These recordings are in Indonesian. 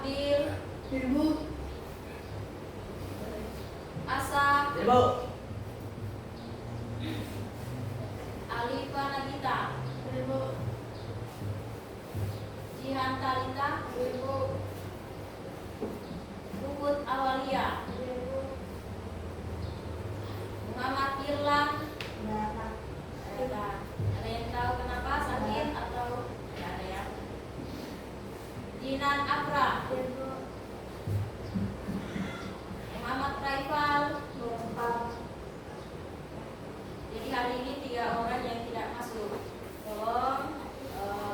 Fadil. Ibu. Asa. Ibu. Alifa Nagita. Ibu. Jihan Talita. Ibu. Puput Awalia. Ibu. Muhammad Irlan. Bapak. Ada yang tahu kenapa sakit atau tidak ada ya? Jinan Afra. Ibu. Muhammad Raifal. Bapak. Jadi hari ini 3 orang yang tidak masuk. Tolong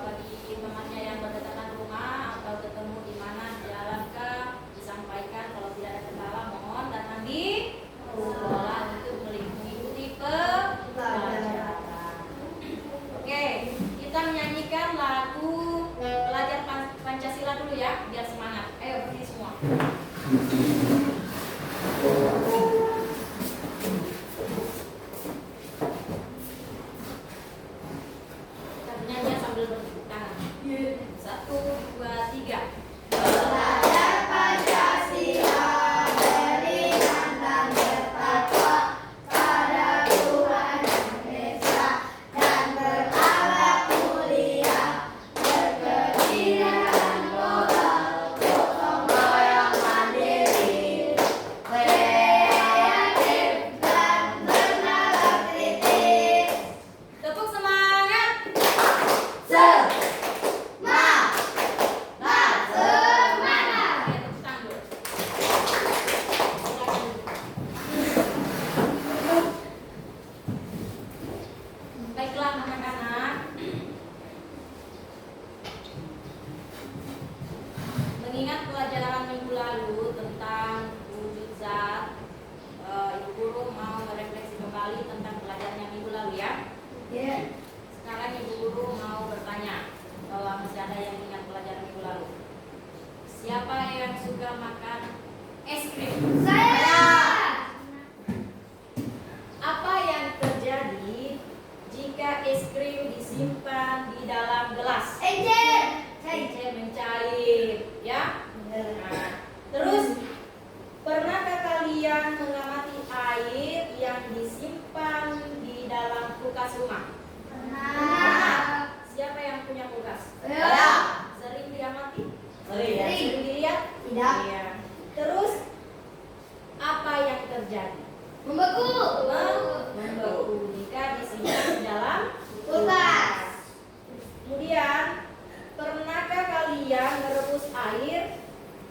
bagi temannya yang berdekatan rumah atau ketemu di mana di jalan kah, disampaikan kalau tidak ada kendala mohon datang di sekolah untuk mengikuti pelajaran. Oke, kita menyanyikan lagu Pelajar Pancasila dulu ya, biar semangat. Ayo berdiri semua. Kita bernyanyi sambil bertepuk tangan. 1, 2, 3. Belajar Pancasila beriman dan bertakwa pada Tuhan Indonesia dan berakhlak mulia, berkeadilan moral, gotong royong mandiri, kreatif dan bernalar kritis. Tepuk semangat. Semangat! Oke, tepuk tangan dulu. Silakan. Baiklah anak-anak, mengingat pelajaran minggu lalu tentang wujud zat, Ibu Guru mau merefleksi kembali tentang pelajarannya minggu lalu ya. Sekarang Ibu Guru mau bertanya, kalau masih ada yang ingat pelajaran minggu lalu. Siapa yang suka makan es krim? Saya! Apa yang terjadi jika es krim disimpan di dalam gelas? Encer! Encer mencair, ya. Nah, terus pernahkah kalian mengamati air yang disimpan di dalam kulkas rumah? Nah. Siapa yang punya kulkas? Saya. Sering diamati? Sering. Sering dilihat? Tidak. Iya. Terus apa yang terjadi? Membeku. Membeku jika disimpan di dalam Kulkas. Kemudian, pernahkah kalian merebus air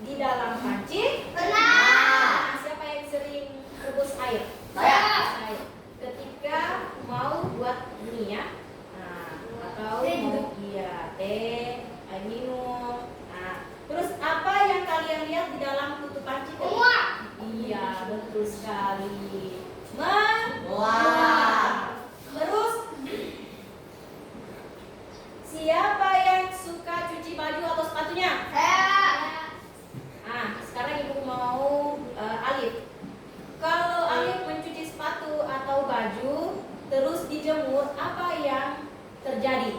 di dalam panci? Pernah. Nah, siapa yang sering rebus air? Saya. Saya. Ketika mau buat mie ya, atau Teh juga. mau teh, air minum. Nah, terus apa yang kalian lihat di dalam tutup panci? Menguap. Iya, betul sekali. Wah. Terus siapa yang suka cuci baju atau sepatunya? Saya. Nah, sekarang Ibu mau Alif. Kalau Alif mencuci sepatu atau baju terus dijemur, apa yang terjadi?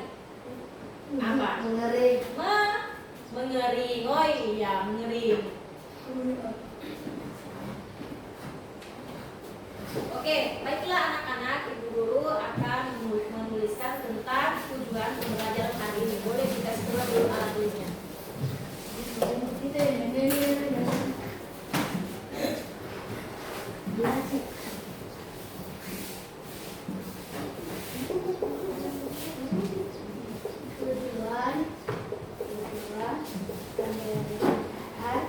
Apa? Mengering. Mengering. Oh iya, mengering. Oke, baiklah anak-anak, Ibu Guru akan menuliskan tentang tujuan pembelajaran hari ini. Boleh dikasih dulu alat tulisnya. Tujuan pembelajaran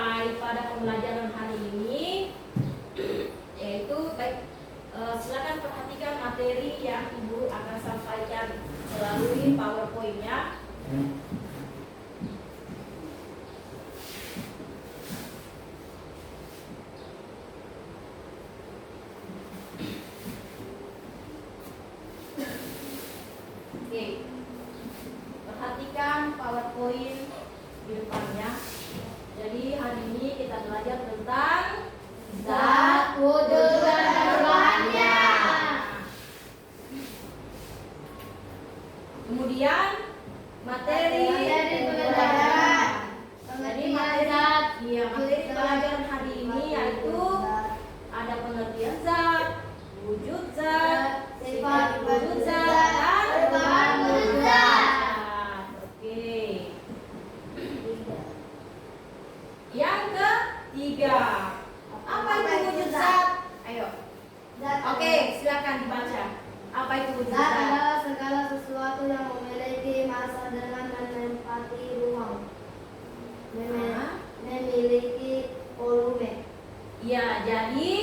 sampai pada pembelajaran hari ini, yaitu silakan perhatikan materi yang Ibu akan sampaikan melalui PowerPoint-nya. Oke, perhatikan PowerPoint di depannya. Jadi hari ini kita belajar tentang Zat wujud dan perubahannya. Kemudian materi pelajaran. Jadi materi pelajaran hari ini yaitu ada pengertian zat, wujud zat, sifat wujud zat, dan perubahan wujud zat. Oke. Yang ketiga, apa itu wujud zat? Ayo. Oke, silakan dibaca. Apa itu wujud Zat zat? adalah segala sesuatu yang memiliki massa dengan menempati ruang, memiliki volume. Ya, jadi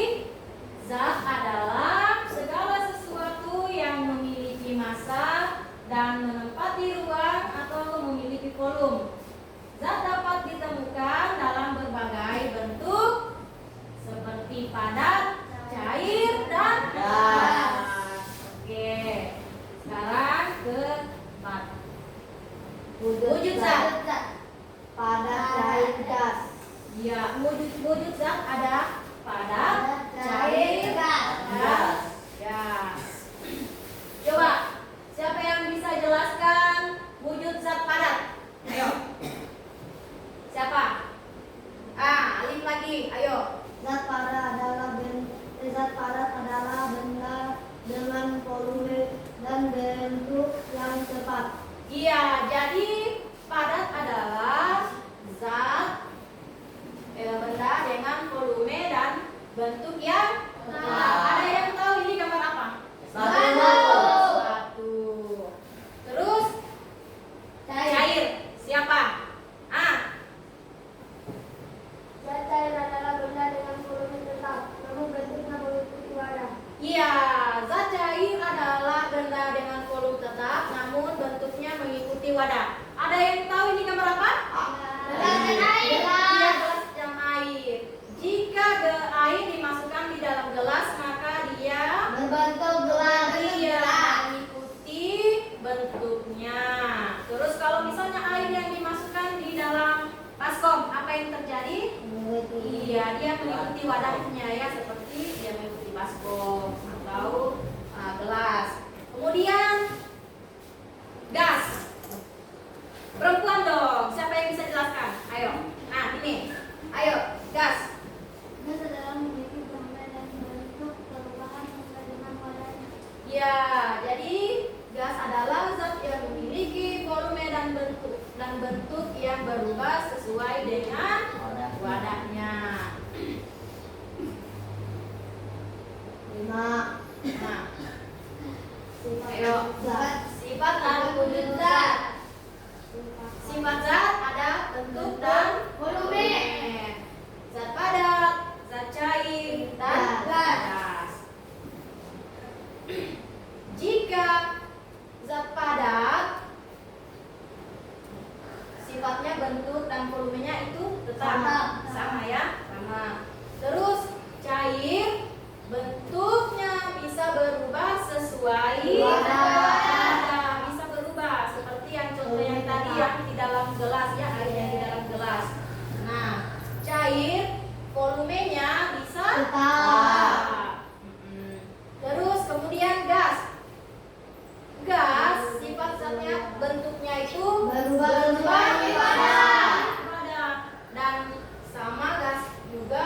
zat adalah segala sesuatu yang memiliki massa dan menempati ruang atau memiliki volume. Zat dapat ditemukan dalam berbagai bentuk seperti padat, cair, dan gas. Oke, sekarang keempat. Wujud zat. Padat, cair, gas. Ya, wujud zat ada padat, cair, gas. Coba, siapa yang bisa jelaskan wujud zat padat? Ayo. Siapa? Alif lagi. Ayo. Zat padat adalah benda dengan volume dan bentuk yang tepat. Iya, jadi padat adalah zat benda dengan volume dan bentuk yang tepat. Ada yang tahu ini gambar apa? Satu. Terus cair. Siapa? Zat cair adalah benda dengan volume tetap, namun bentuknya mengikuti wadah. Iya, zat cair adalah benda dengan volume tetap, namun bentuknya mengikuti wadah. Ada yang tahu ini gambar apa? Gelas dan air. Iya, gelas dan air. Jika air dimasukkan di dalam gelas, maka dia Berbentuk gelas. mengikuti bentuknya. Terus kalau misalnya air yang dimasukkan di dalam baskom, apa yang terjadi? Iya, dia mengikuti wadahnya ya, seperti dia mengikuti baskom atau gelas. Kemudian gas. Perempuan dong, siapa yang bisa jelaskan? Ayo. Nah, ini. Ayo, gas. Gas adalah memiliki volume dan bentuk perubahan sesuai dengan wadahnya. Ya, jadi gas adalah zat yang memiliki volume dan bentuk yang berubah sesuai dengan wadahnya. 5. Nah, Sifat ayo. zat. Sifat dan wujud zat. Sifat zat ada bentuk dan volume. Zat padat, zat cair, dan gas. Jika zat padat sifatnya bentuk dan volumenya itu tetap sama ya, sama. Terus cair bentuknya bisa berubah sesuai wadah, bisa berubah seperti yang contoh yang tadi yang di dalam gelas ya, air yang di dalam gelas. Nah, cair volumenya bisa Tetap. Terus kemudian gas. Gas sifat zatnya bentuknya itu Berubah wadah. sesuai wadah. Dan sama gas juga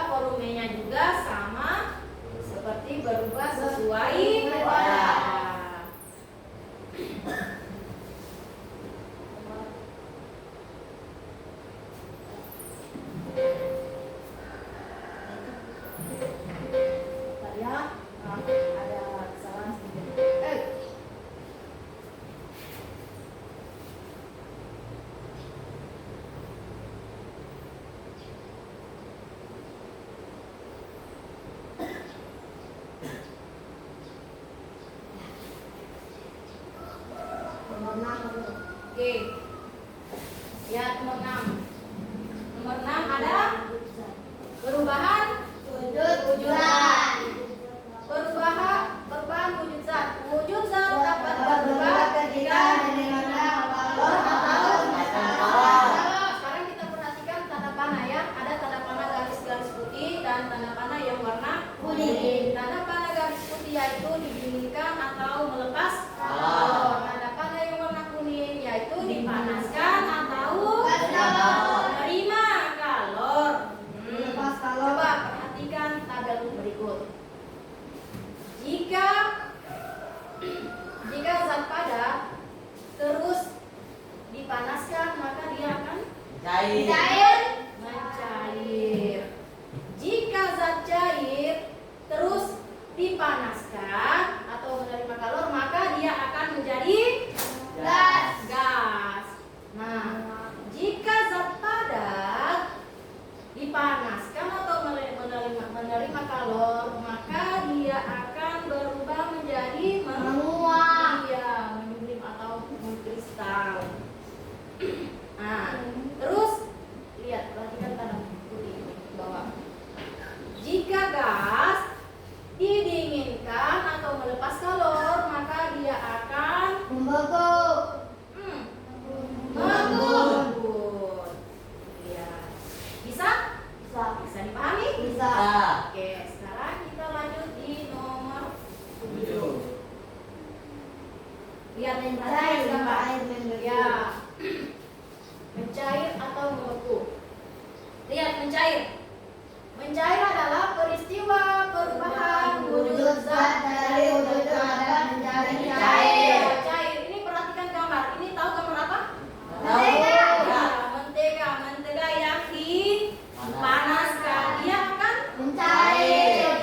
berikut. Jika zat padat terus dipanaskan, maka dia akan mencair. Jika zat cair terus dipanaskan atau menerima kalor, maka dia akan menjadi gas. Nah, jika zat padat dipanaskan atau menerima kalor, maka dia akan berubah menjadi Menguap. Iya, menyublim atau mengkristal. Nah, terus lihat, perhatikan tanda putih ini ke bawah. Jika gas didinginkan atau melepas kalor, maka dia akan Membeku. membun. Ya. Bisa? Bisa dipahami? Bisa. Oke, sekarang kita lanjut di nomor 7. Lihat yang Mencair, gambar. air membeku. Ya. Mencair atau membeku. Lihat mencair. Mencair adalah peristiwa perubahan wujud zat dari wujud padat menjadi cair. Cair. Ini perhatikan gambar. Ini tahu gambar apa? Mentega. Ya, mentega. Mentega yang dipanaskan, dia akan Mencair.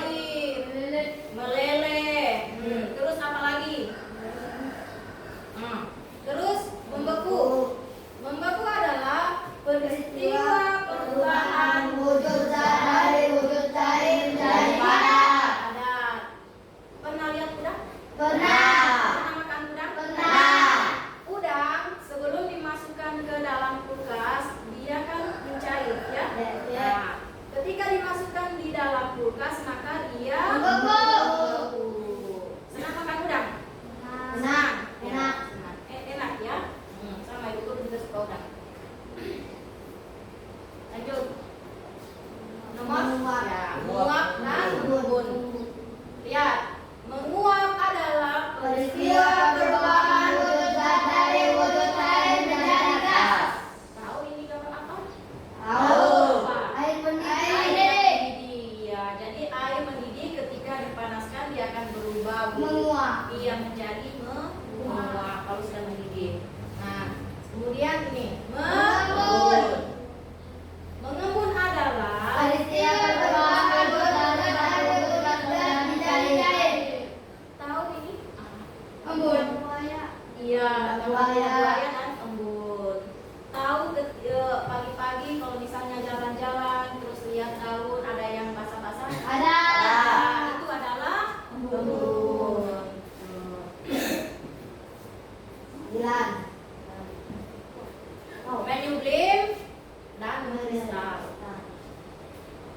meleleh. Terus apa lagi? Terus membeku. Membeku adalah peristiwa perubahan wujud zat dari wujud cair menjadi padat. padat. Pernah lihat udang? Pernah. Pernah makan udang? Pernah. Udang sebelum dimasukkan ke dalam kulkas, dia kan mencair, ya? Ya. Nah, ketika dimasukkan di dalam kulkas, maka dia Membeku. Senang makan udang? Enak. Ya, Enak. senang. Enak ya? Sama ibu juga suka udang. Lanjut. Nomor Menguap. ya, menguap dan membun. Lihat, menguap adalah Peristiwa perubahan wujud zat dari wujud cair menjadi gas. Tahu ini gambar apa? Tahu. Apa? Air mendidih. Mendidih. Ya, jadi air mendidih ketika dipanaskan dia akan berubah Menguap. Dia menjadi menguap kalau sudah mendidih. Nah, kemudian ini Mengembun. Mengembun adalah Peristiwa perubahan wujud zat dari wujud gas menjadi cair. tahu ini? Embun. Iya, Buaya. buaya dan embun. Tahu pagi-pagi kalau misalnya jalan-jalan terus lihat daun ada yang basah-basah. Ada. Nah, itu adalah embun. Sembilan. Menyublim dan mengkristal.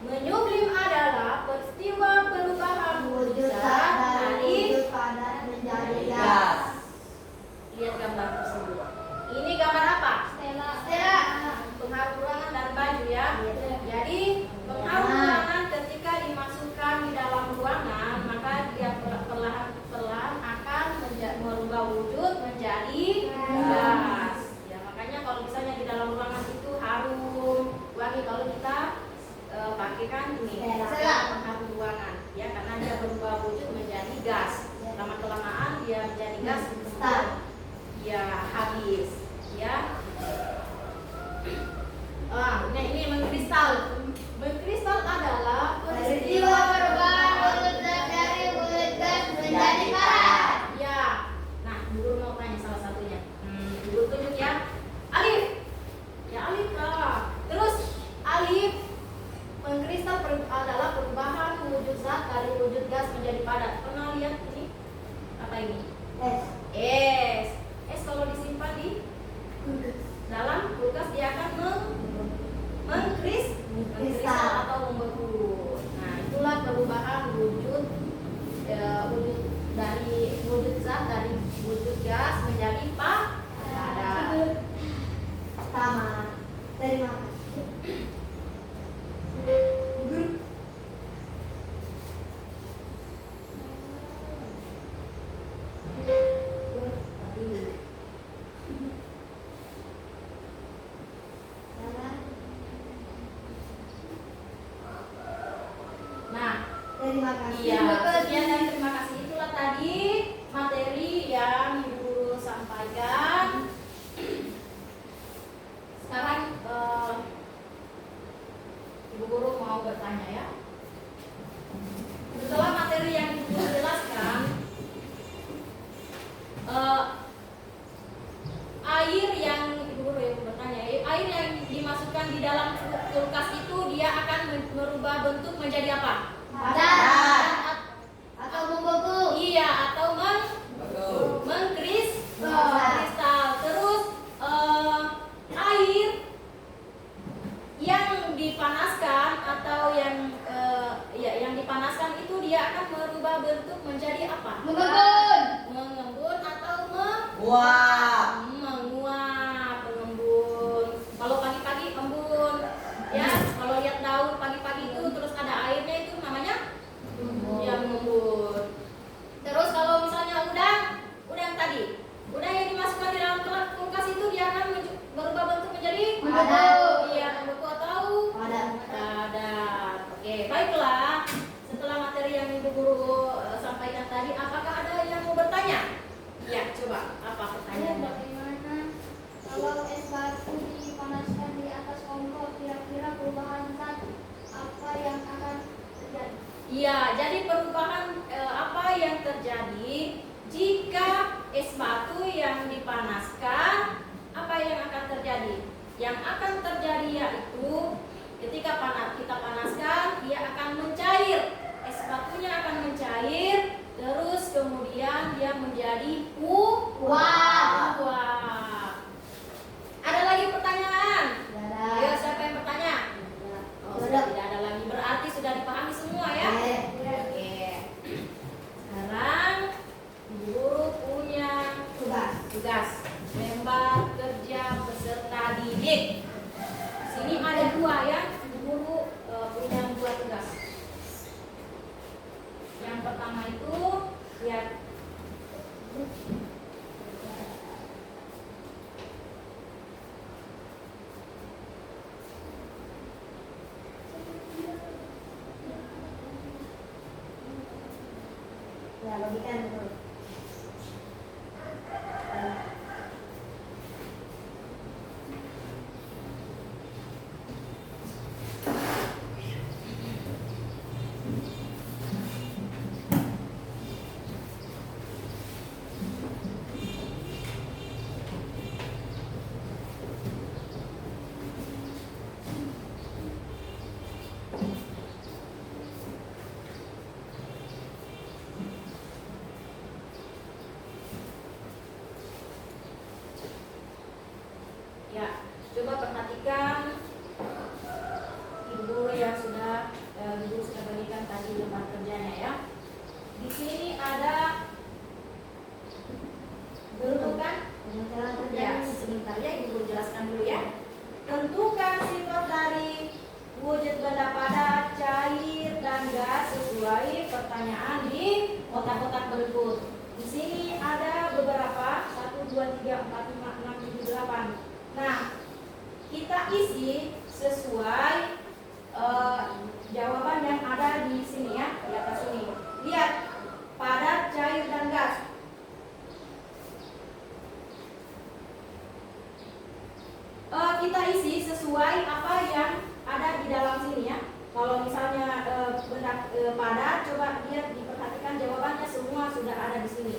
Menyublim adalah peristiwa perubahan Wujud zat zat dari dari wujud padat menjadi gas. lihat gambar tersebut. Ini gambar apa? Stella. Pengharum ruangan dan baju ya. Jadi pengharum ruangan ketika dimasukkan di dalam ruangan, maka dia perlahan-perlahan akan merubah wujud menjadi gas. Ya, makanya kalau misalnya di dalam ruangan itu harum, wangi. Kalau kita pakai kan ini Stella. pengharum ruangan, ya karena dia berubah wujud menjadi gas. Lama kelamaan dia menjadi gas, ya habis, ya. Nah ini mengkristal. Mengkristal adalah Peristiwa perubahan wujud zat dari wujud gas menjadi padat. Ya. Nah, guru mau tanya salah satunya. Guru tunjuk ya. Alif. Ya Alif. Terus Alif, mengkristal adalah perubahan wujud zat dari wujud gas menjadi padat. Pernah lihat ini? Apa ini? Es. Es kalau disimpan di dalam kulkas dia akan mengkristal atau membeku. Nah, itulah perubahan wujud wujud dari wujud zat dari wujud gas menjadi padat. Sama. Terima kasih. Terima kasih. Iya, sekian dan terima kasih. Itulah tadi materi yang Ibu Guru sampaikan. Sekarang Ibu Guru mau bertanya ya. Setelah materi yang Ibu Guru jelaskan, air yang Ibu Guru yang bertanya, air yang dimasukkan di dalam kulkas itu dia akan merubah bentuk menjadi apa? Padat atau membeku. Iya, atau mengkristal. Terus air yang dipanaskan atau yang dipanaskan itu dia akan merubah bentuk menjadi apa? Mengembun atau menguap, mengembun. Kalau pagi-pagi embun, ya. Kalau lihat daun pagi-pagi itu terus ada airnya itu namanya ya mengembun. Terus kalau misalnya udang tadi, udang yang dimasukkan di dalam kulkas itu dia akan berubah bentuk menjadi Padat. Iya, membeku atau padat. Oke, baiklah. Setelah materi yang Ibu Guru sampaikan tadi, apakah ada yang mau bertanya? Ya, coba. Apa pertanyaannya? Bagaimana kalau es batu dipanaskan di atas kompor, kira-kira perubahan zat apa yang akan terjadi? Iya, jadi perubahan apa yang terjadi jika es batu yang dipanaskan, apa yang akan terjadi? Yang akan terjadi yaitu ketika kita panaskan, dia akan mencair. Es batunya akan mencair, terus kemudian dia menjadi Wah. Ada lagi pertanyaan? Dadah. Ayo, siapa yang bertanya? Oh, sudah tidak ada lagi. Berarti sudah dipahami semua ya? Oke. Sekarang Ibu Guru punya tugas lembar kerja peserta didik. Sini ada dua ya. Ibu Guru punya dua tugas. Yang pertama itu lihat Ya, bagikan dulu. ya, coba perhatikan Ibu Guru yang sudah Ibu Guru sudah berikan tadi lembar kerjanya ya. Di sini ada bentukan. Ya, sebentar ya Ibu Guru jelaskan dulu ya. Tentukan sifat dari wujud benda padat, cair, dan gas sesuai pertanyaan di kotak-kotak berikut. Di sini ada beberapa 1, 2, 3, 4, 5, 6, 7, 8. Nah, kita isi sesuai jawaban yang ada di sini ya, di atas sini. Lihat, padat, cair, dan gas. Kita isi sesuai apa yang ada di dalam sini ya. Kalau misalnya benda padat, coba lihat diperhatikan jawabannya semua sudah ada di sini.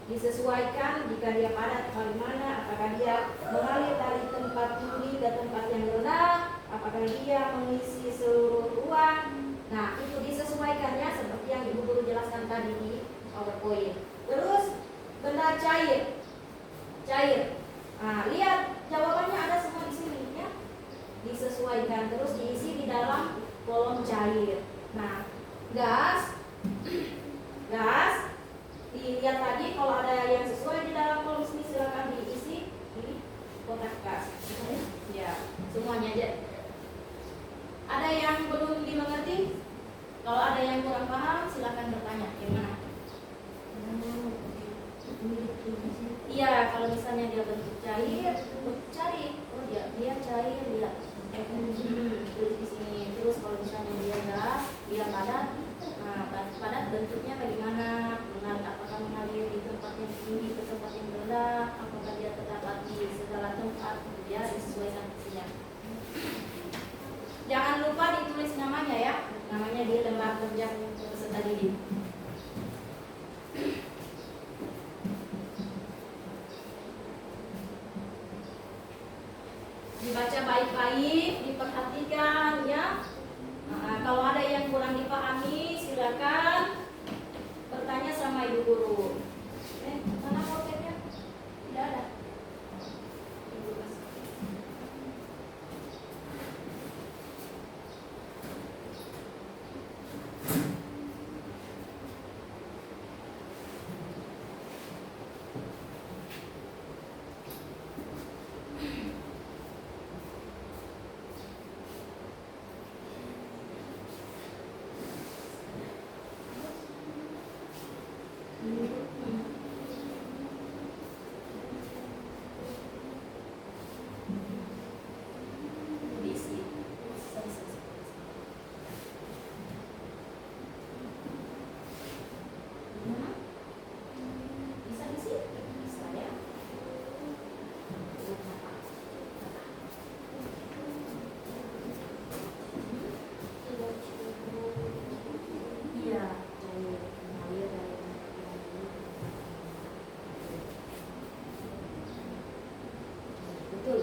Disesuaikan jika dia padat bagaimana, apakah dia mengalir dari tempat tinggi ke tempat yang rendah, apakah dia mengisi seluruh ruang. Nah, itu disesuaikannya seperti yang Ibu Guru jelaskan tadi di PowerPoint. Terus benda cair. Nah, lihat jawabannya ada semua di sini ya. Disesuaikan terus diisi di dalam kolom cair. Nah, gas dilihat tadi kalau ada yang sesuai di dalam kolom sini silakan diisi di kotak gas. Ya, semuanya aja. Ada yang belum dimengerti? Kalau ada yang kurang paham silakan bertanya. Gimana? Iya, kalau misalnya dia bentuk cair, cari. Oh dia cair, lihat. Terus di sini. Terus kalau misalnya dia gas, lagi. Dibaca baik-baik, diperhatikan ya. Nah, kalau ada yang kurang dipahami, silakan bertanya sama ibu guru. Mana pulpennya? Tidak ada. Ibu kasih. Diisi. Gimana? Bisa diisi? Bisa ya. Iya, cair mengalir dari betul.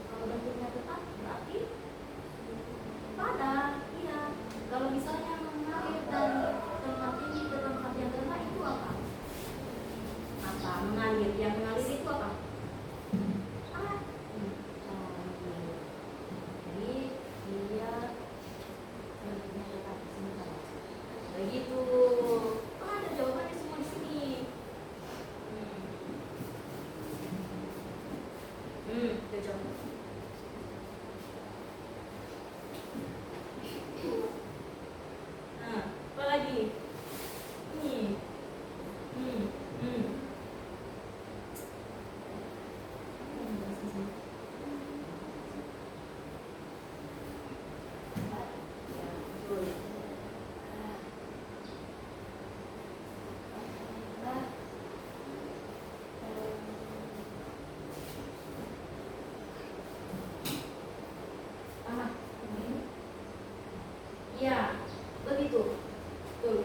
Kalau bentuknya tetap berarti padat, iya. Kalau misalnya mengalir dari tempat ini ke tempat yang rendah itu apa? Apa? Mengalir. Yang mengalir itu apa? Ah, mengalir. Jadi dia bentuknya tetap sebentar. Begitu. Oh, ada jawabannya semua di sini. Itu jawaban. Nah, apa lagi? Ini. Hmm. Hmm. Ya, betul. Sama. Iya, begitu. Betul.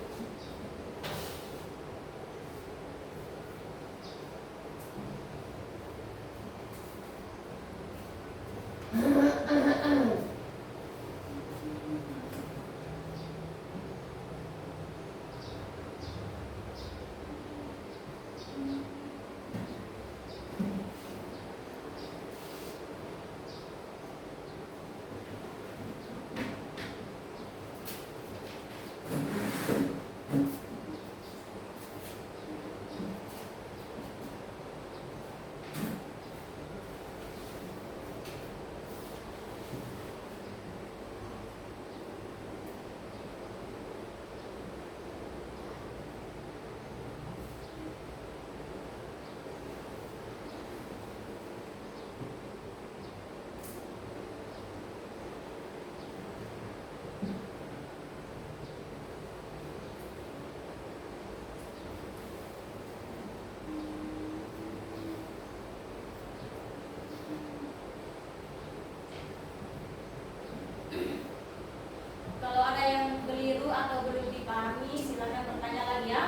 Kalau ada yang keliru atau belum dipahami, silakan bertanya lagi ya.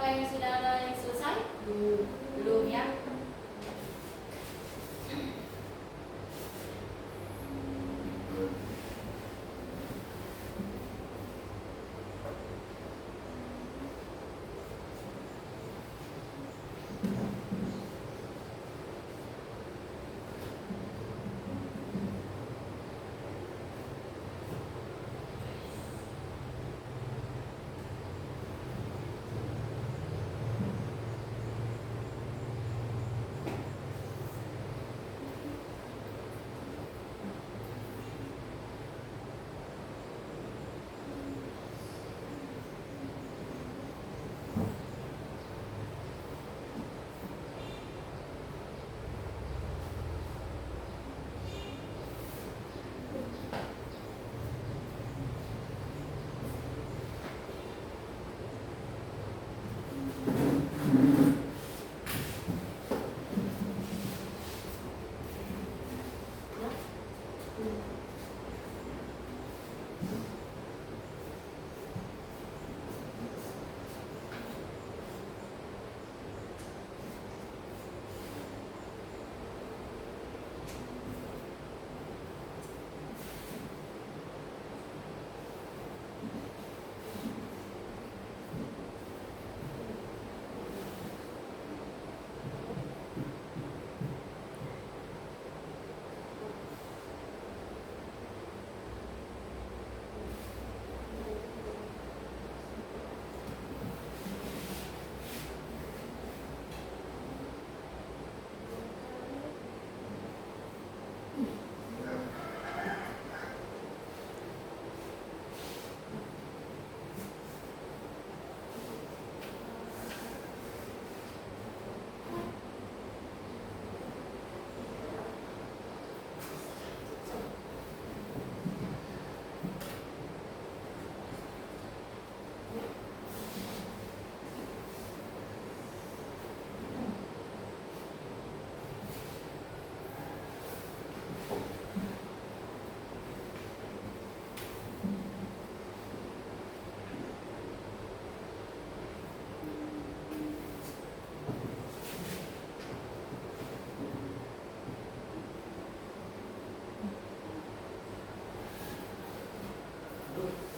yang sudah ada yang selesai? Belum ya?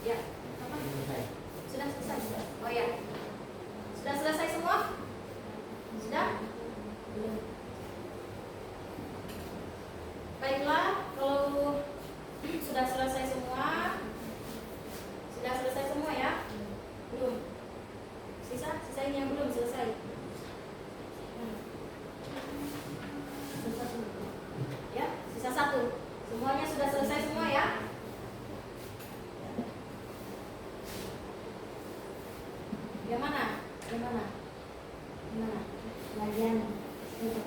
Ya, apa? Sudah selesai? Oh ya, sudah selesai semua? Sudah? Belum. Baiklah, kalau sudah selesai semua, ya? Belum. Sisa ini yang belum selesai. Ya, sisa satu. Semuanya sudah selesai semua ya? Yang mana? Bagian itu.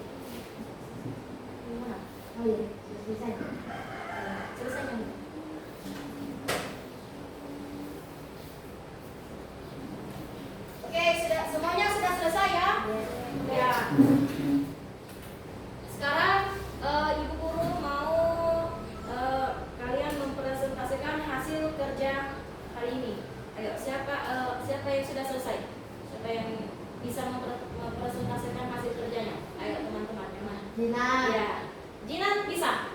Yang mana? Oh iya, selesai. Selesai yang mana? Oke, semuanya sudah selesai ya? Ya. Sekarang Ibu Guru mau kalian mempresentasikan hasil kerja hari ini. Ayo, siapa yang sudah selesai? Siapa yang bisa mempresentasikan hasil kerjanya? Ayo teman-teman, yang mana? Jinan. Ya, Jinan bisa.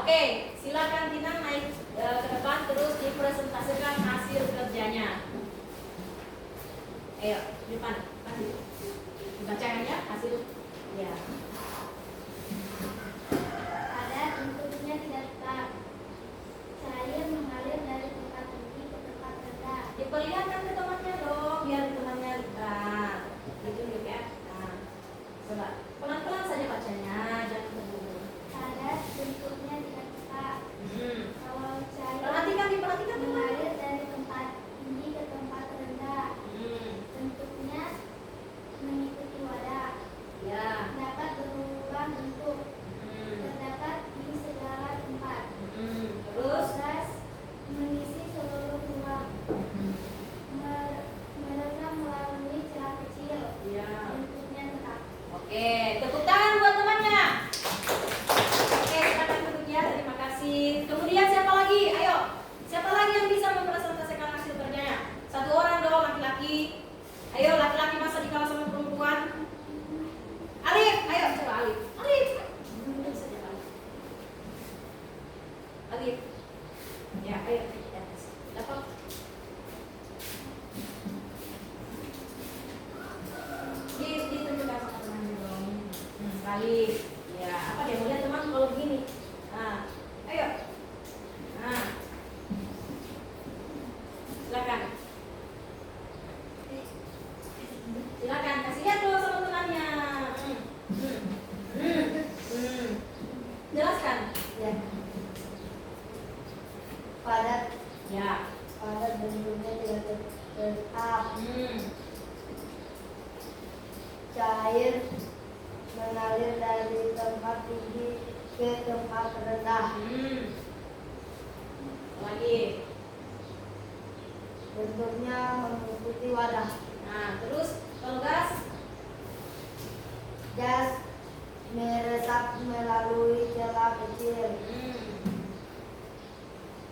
Oke, silakan Jinan naik ke depan terus dipresentasikan hasil kerjanya. Ayo, depan. Dibacakan ya hasil. Ya. Ada bentuknya tidak tetap. Cair mengalir dari tempat tinggi ke tempat rendah. Diperlihatkan ke temannya dong, biar temannya lihat. Ditunjuk ya. Nah, coba pelan-pelan saja bacanya, jangan buru-buru. Ada bentuknya tidak tetap. Kalau cair Diperhatikan teman. mengalir dari tempat tinggi ke tempat rendah. Bentuknya mengikuti wadah. Ya. Dapat berubah bentuk. Terdapat di segala tempat. Terus Gas mengisi seluruh ruang. terbalik. Ya, apa dia mau lihat teman kalau begini? Nah, ayo. Nah, silakan. Silakan kasih lihat dulu sama temannya. Jelaskan. Ya. Padat. Ya. Padat bentuknya tidak tetap. Cair mengalir dari tempat tinggi ke tempat rendah. Lagi. Bentuknya mengikuti wadah. Nah, terus kalau gas? Gas meresap melalui celah kecil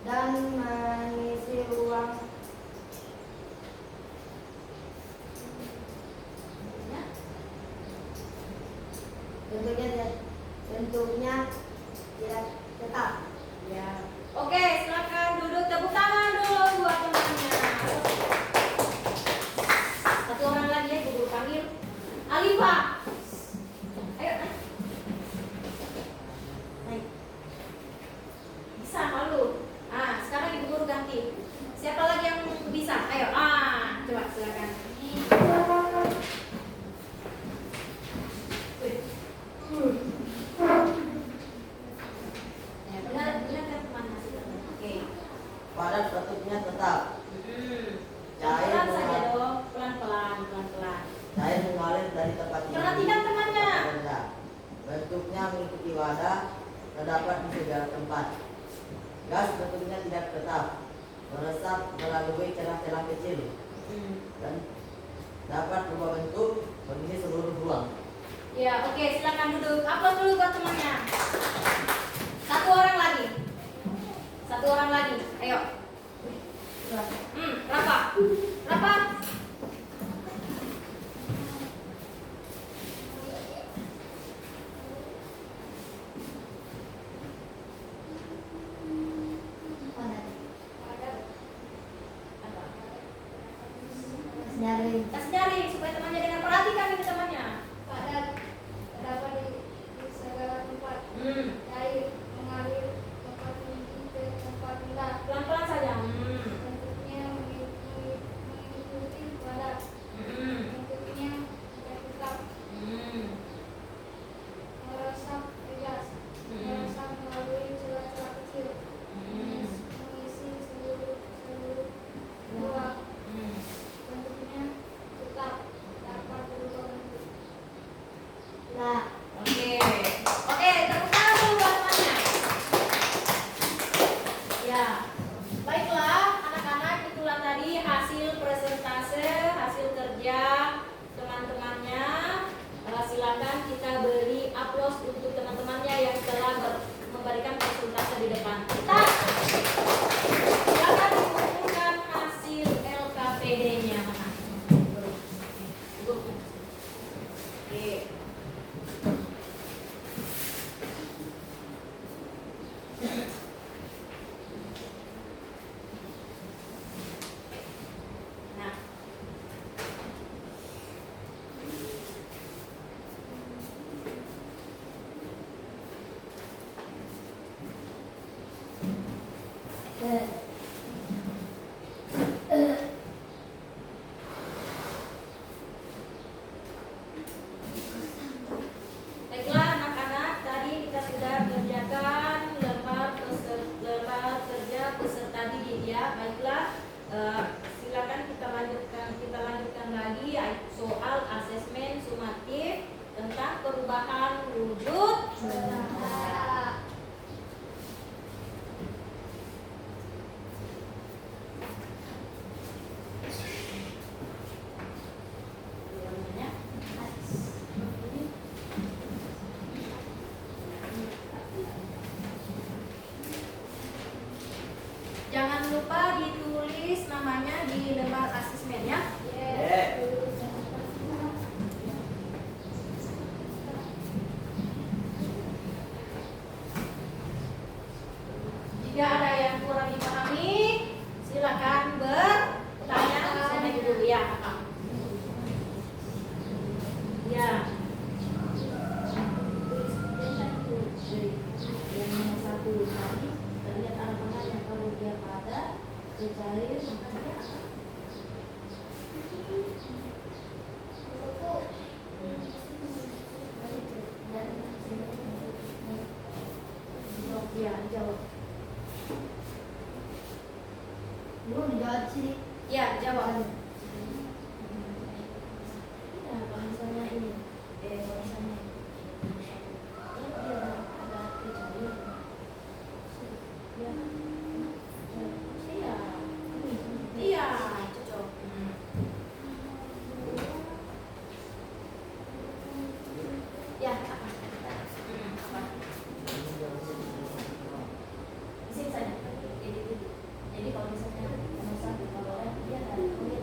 dan mengisi ruang. Bentuknya tidak tetap. Ya. Oke, silakan duduk, tepuk tangan dulu buat temannya. Satu orang lagi ya, guru panggil. Alifa. Ayo naik. Naik. Bisa malu. Ah, sekarang ibu guru ganti. Siapa lagi yang bisa? Ayo. Ah, coba silakan. Ya, benar kan teman hasilnya. Oke. Padat bentuknya tetap. Cair Pelan saja mengalir, dong, pelan-pelan. cair mengalir dari tempat tinggi Perhatikan temannya. ke rendah. Bentuknya mengikuti wadah, terdapat di segala tempat. Gas bentuknya tidak tetap, meresap melalui celah-celah kecil dan dapat berubah bentuk mengisi seluruh ruang. Ya, oke, silakan duduk. Aplaus dulu buat temannya. Satu orang lagi. Ayo. Rafa. Nyaring. Kasih nyaring supaya temannya dengar. Perhatikan ini temannya. Padat terdapat di segala tempat. Cair mengalir tempat tinggi ke tempat rendah. Pelan-pelan saja. Bentuknya mengikuti wadah. Bentuknya tidak tetap. Meresap gas. Meresap melalui celah-celah kecil. Mengisi seluruh ruang. Bentuknya tetap dapat berubah bentuk. Nah, Oke, tepuk tangan dulu buat temannya. Ya, baiklah anak-anak, itulah tadi hasil presentase, hasil kerja teman-temannya. Silakan kita beri aplaus untuk teman-temannya yang telah memberikan presentase di depan. Kita silakan dikumpulkan hasil LKPD-nya. Oke. jawab. Ya, kalau misalnya ini, kalau misalnya dia ada kecuali dia Iya. Iya, cocok. Ya, apa? Apa? Di sini saja. Jadi kalau misalnya nomor 1 kalau dia ada, kalau dia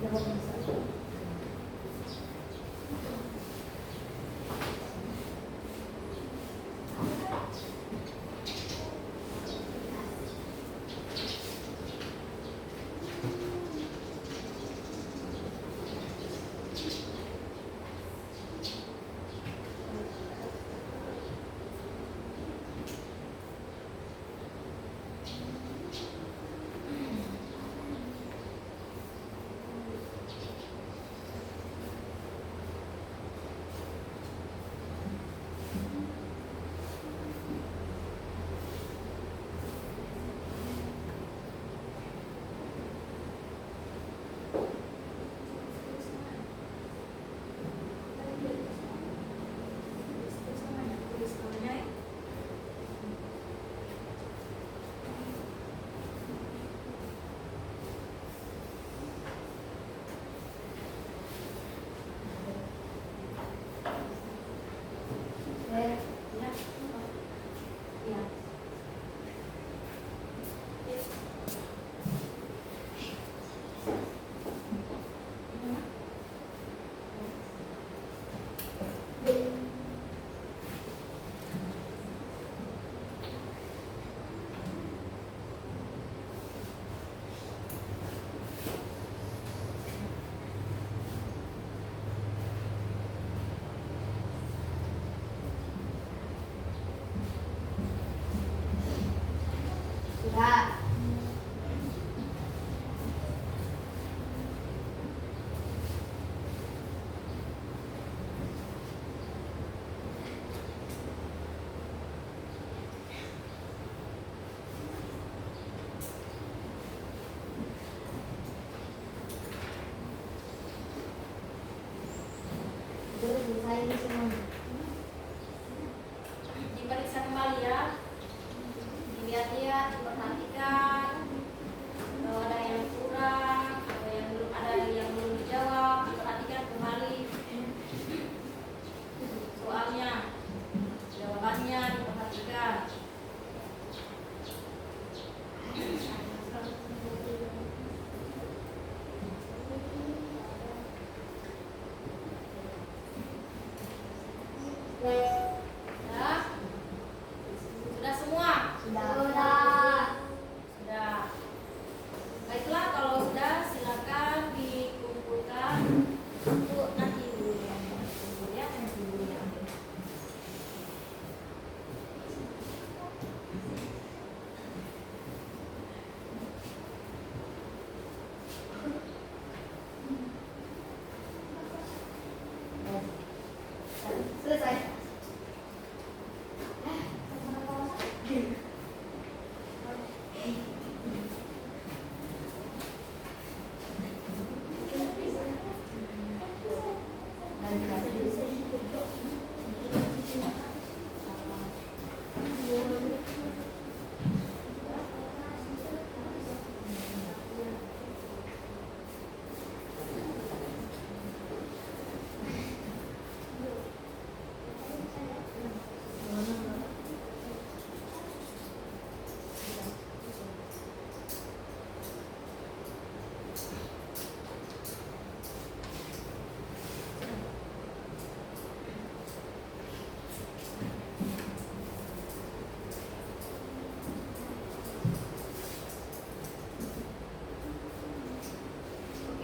Sudah. Sudah selesai ini semua. Diperiksa kembali ya. Dilihat-lihat, diperhatikan. Kalau ada yang kurang, ada yang belum dijawab, diperhatikan kembali. Soalnya, jawabannya diperhatikan. Ya, sudah semua. Sudah. Sudah. Baiklah, kalau sudah silakan dikumpulkan untuk nanti dulu ya. Nanti dulu ya. Selesai.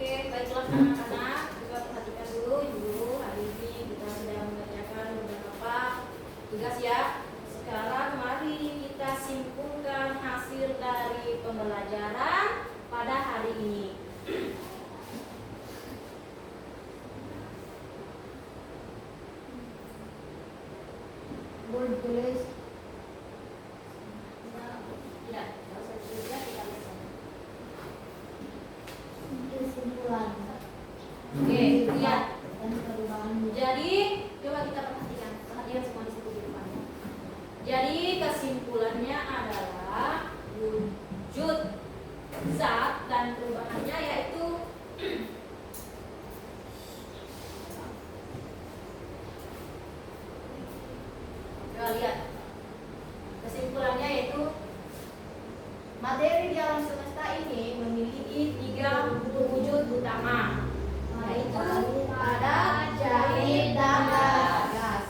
Oke, baiklah anak-anak, coba perhatikan dulu ibu. Hari ini kita sudah mengerjakan beberapa tugas ya. Sekarang mari kita simpulkan hasil dari pembelajaran pada hari ini. Boleh tulis. Tidak, tidak usah ditulis ya, kita lihat saja. Kesimpulan. Oke, lihat. Dan perubahan. Jadi, coba kita perhatikan semua di situ di depannya. Jadi, kesimpulannya adalah wujud zat dan perubahannya yaitu coba lihat. Kesimpulannya yaitu materi di alam semesta ini memiliki 3 wujud utama. pertama, yaitu padat, cair, dan gas.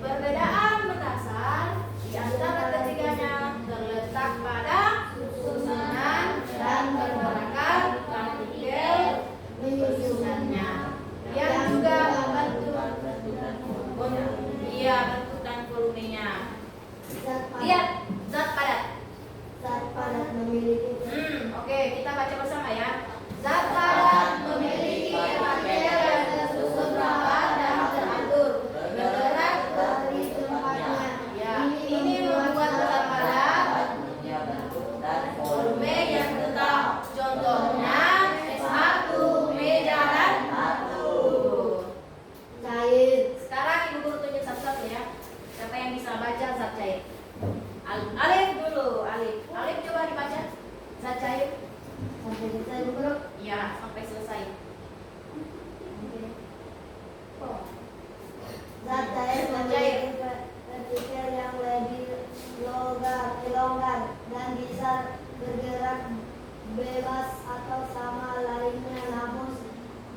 Perbedaan mendasar di antara ketiganya terletak pada susunan dan pergerakan partikel menyusunannya, yang juga bentuk dan volumenya. Lihat zat padat. Zat padat memiliki Oke, kita baca bersama ya. Zat padat memiliki partikel yang tersusun rapat dan teratur, bergerak dari tempatnya. ya. Ini membuat zat padat bentuknya bentuk dan volume yang tetap. Contohnya S1, meja dan batu. Cair. Sekarang ibu guru tunjuk satu-satu ya. Siapa yang bisa baca zat cair? Alif dulu, Alif. Alif coba dibaca. Zat cair. Sampai selesai dulu. Ya, sampai selesai. Zat cair memiliki partikel yang lebih longgar dan bisa bergerak bebas atau sama lainnya, namun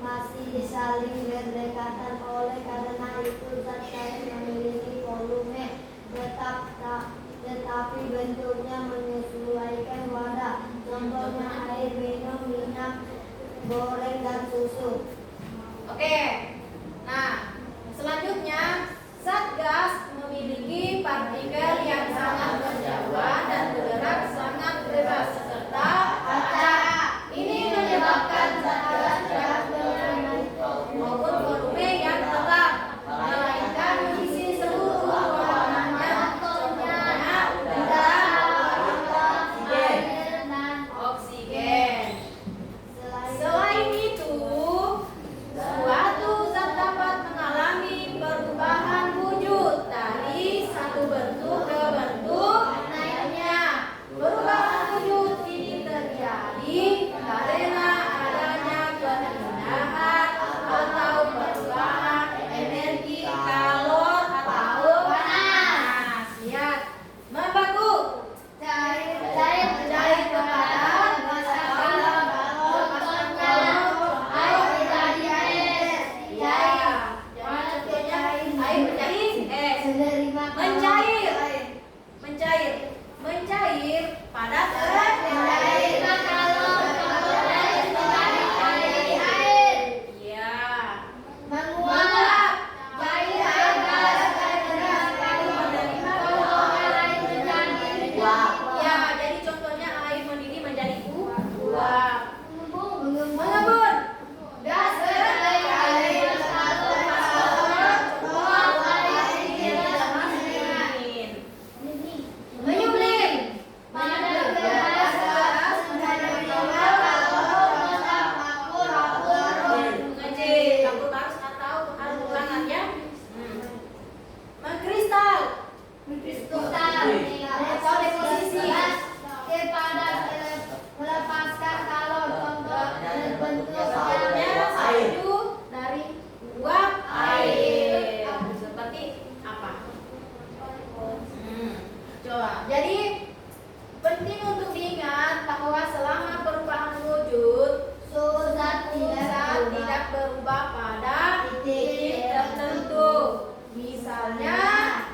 masih saling berdekatan. Oleh karena itu zat cair memiliki volume tetap, tetapi bentuknya menyesuaikan wadah. Contohnya air minum, minyak goreng, dan susu. Oke. Nah, selanjutnya zat gas memiliki partikel yang sangat berjauhan dan bergerak sangat bebas serta acak. Ini menyebabkan zat gas tidak memiliki maupun volume yang tetap, melainkan mengisi seluruh ruangannya. Contohnya udara, air, dan oksigen. Selain itu, suatu zat dapat mengalami perubahan wujud dari satu bentuk ke bentuk lainnya. Perubahan wujud ini terjadi karena adanya perpindahan atau perubahan energi kalor atau panas. Lihat, membaku, cair ke padat, air menjadi es. Ya, jadi contohnya air menjadi es. Mencair, padat ya. Menguap, ya, jadi contohnya air mendidih menjadi uap. Mengembun, gas menyublim, mengecil, campur parus atau ulangan ya. Mengkristal, atau deposisi. Melepaskan kalor. Contoh Contohnya satu dari uap air. Seperti apa? Coba. Jadi penting untuk diingat bahwa selama perubahan wujud, suhu zat tidak berubah pada titik tertentu. Misalnya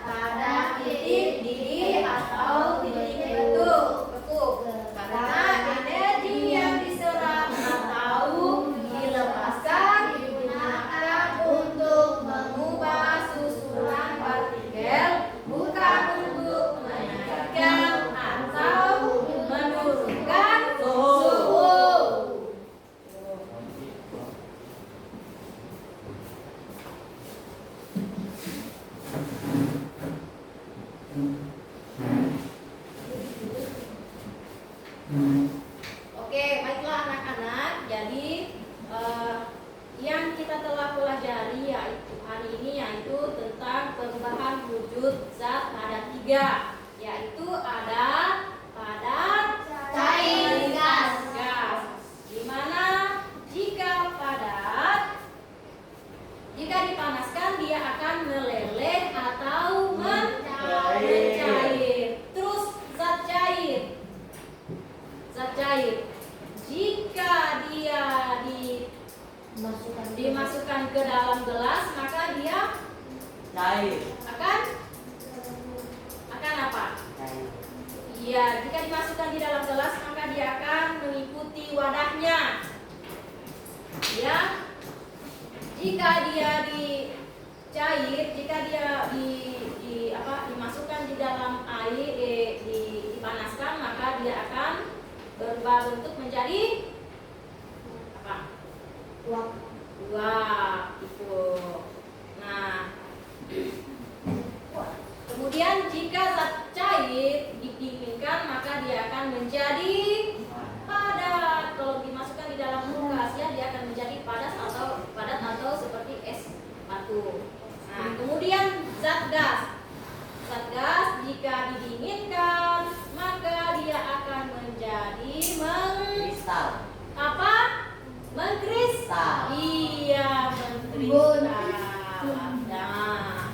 pada titik didih atau titik beku. Karena energi yang diserap atau dilepaskan digunakan untuk mengubah susunan partikel, bukan untuk menaikkan atau menurunkan suhu. Oke, baiklah anak-anak. Jadi yang kita telah pelajari yaitu hari ini yaitu tentang perubahan wujud zat ada 3, yaitu ada padat, cair, gas. Di mana jika padat, jika dipanaskan dia akan meleleh atau mencair. Terus zat cair. Jika dia dimasukkan ke dalam gelas, maka dia Cair. akan apa? Cair. Iya, jika dimasukkan di dalam gelas maka dia akan mengikuti wadahnya. Ya, jika dia dimasukkan di dalam air, dipanaskan, maka dia akan berubah bentuk menjadi apa? Uap itu. Nah, kemudian jika zat cair didinginkan maka dia akan menjadi padat. Kalau dimasukkan di dalam kulkas ya dia akan menjadi padat atau seperti es batu. Nah, kemudian zat gas. Zat gas jika didinginkan maka dia akan menjadi Kristal. mengkristal. Iya, mengkristal. Nah,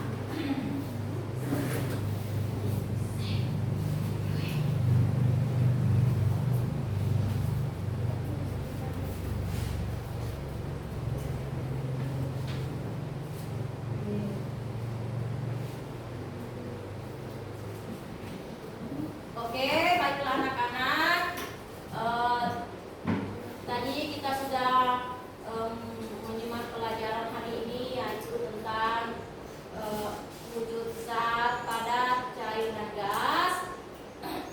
oke, baiklah anak-anak. Tadi kita sudah menyimak pelajaran hari ini yaitu tentang wujud zat, padat, cair, dan gas.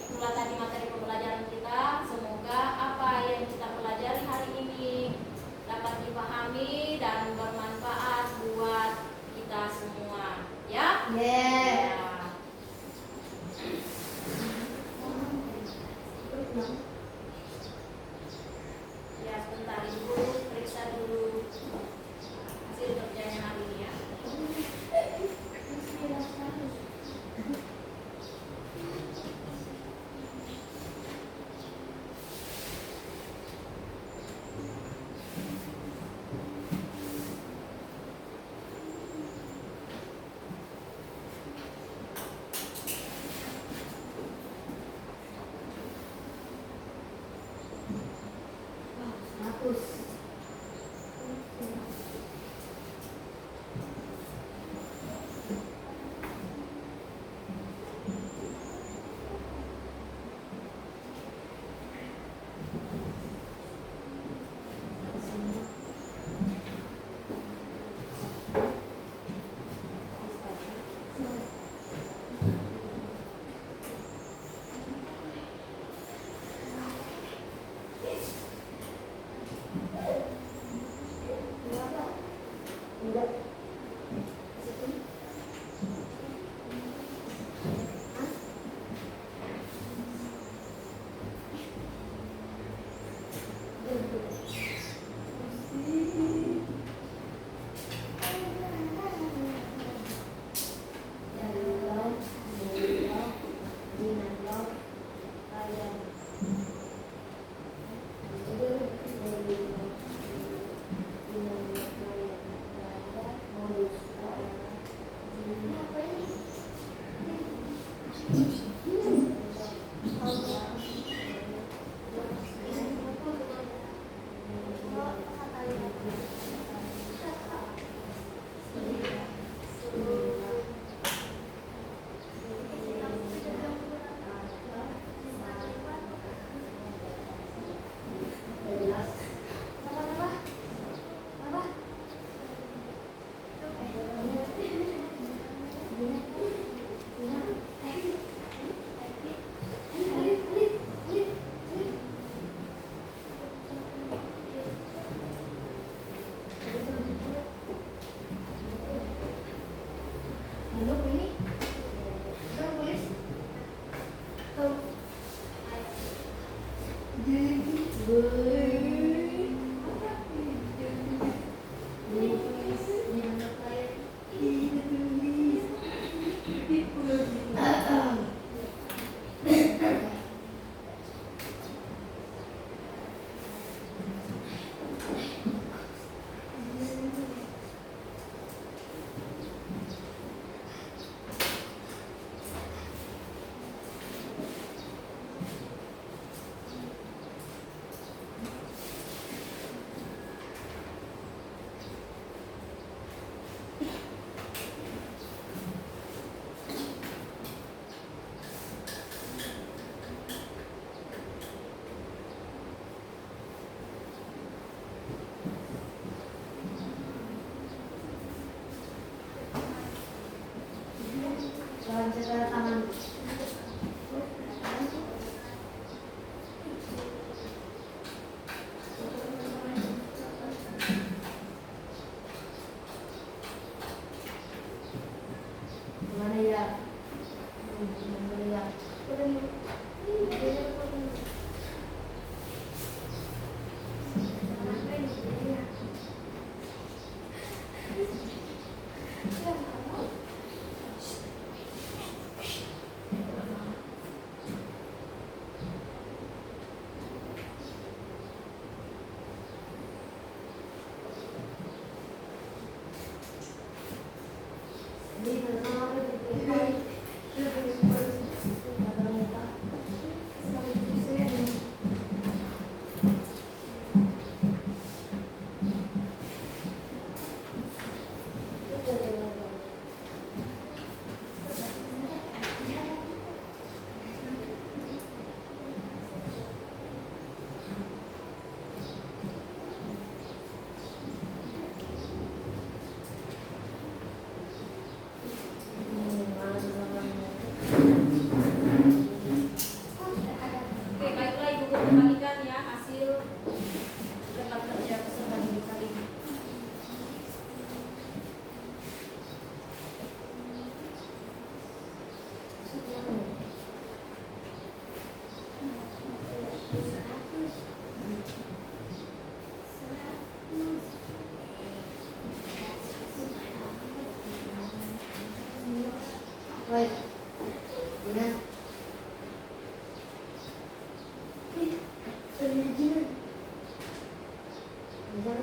Itulah tadi materi pembelajaran kita. Semoga apa yang kita pelajari hari ini dapat dipahami dan bermanfaat buat kita semua. Ya? Ya. Ya, sebentar Ibu periksa dulu hasil kerjanya hari ini ya. Wait. Benar. Benar. Benar.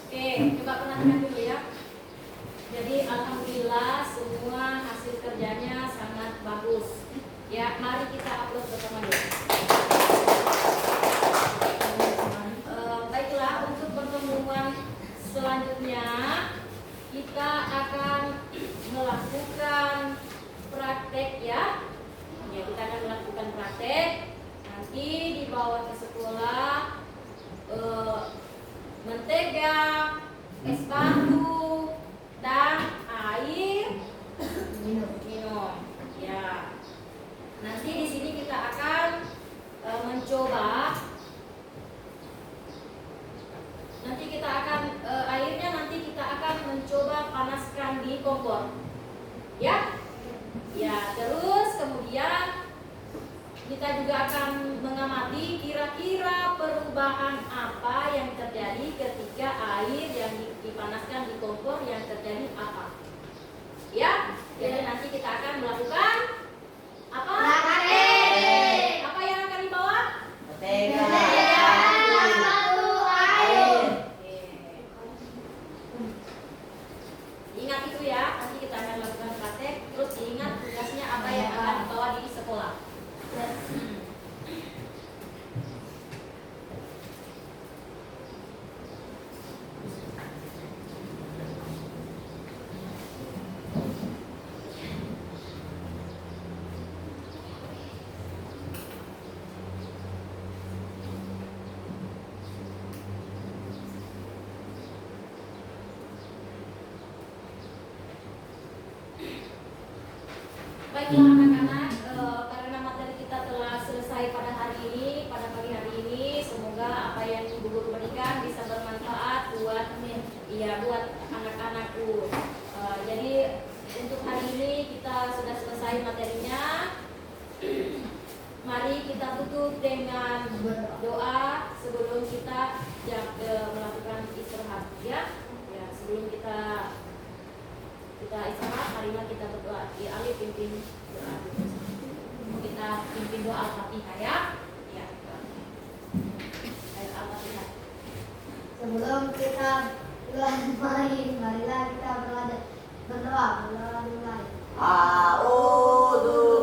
Oke, coba perhatikan dulu ya. Jadi alhamdulillah semua hasil kerjanya sangat bagus. Ya, mari kita upload bersama dulu. Baiklah, untuk pertemuan selanjutnya kita akan melakukan praktek ya. Ya, kita akan melakukan praktek. Nanti dibawa ke sekolah. Mentega, es batu, dan air minum. Ya. Nanti di sini kita akan mencoba. Nanti kita akan airnya nanti kita akan mencoba panaskan di kompor. Ya. Ya, terus kemudian kita juga akan mengamati kira-kira perubahan apa yang terjadi ketika air yang dipanaskan di kompor yang terjadi apa. Ya, jadi nanti kita akan melakukan apa? Praktek. Apa yang akan dibawa? Mentega. Ingat itu ya, nanti kita akan melakukan praktek. Terus diingat tugasnya apa yang akan dibawa di sekolah. Baiklah anak-anak, karena materi kita telah selesai pada hari ini, pada pagi hari ini, semoga apa yang ibu guru berikan bisa bermanfaat buat anak-anakku. Jadi untuk hari ini kita sudah selesai materinya. Mari kita tutup dengan doa sebelum kita melakukan istirahat ya. Ya, sebelum kita istirahat, marilah kita berdoa. Ya, Ali pimpin doa dulu. Kita pimpin doa Al-Fatihah ya. Ya. Ayat Al-Fatihah. Sebelum kita mulai, marilah kita berdoa mulai. A'udzu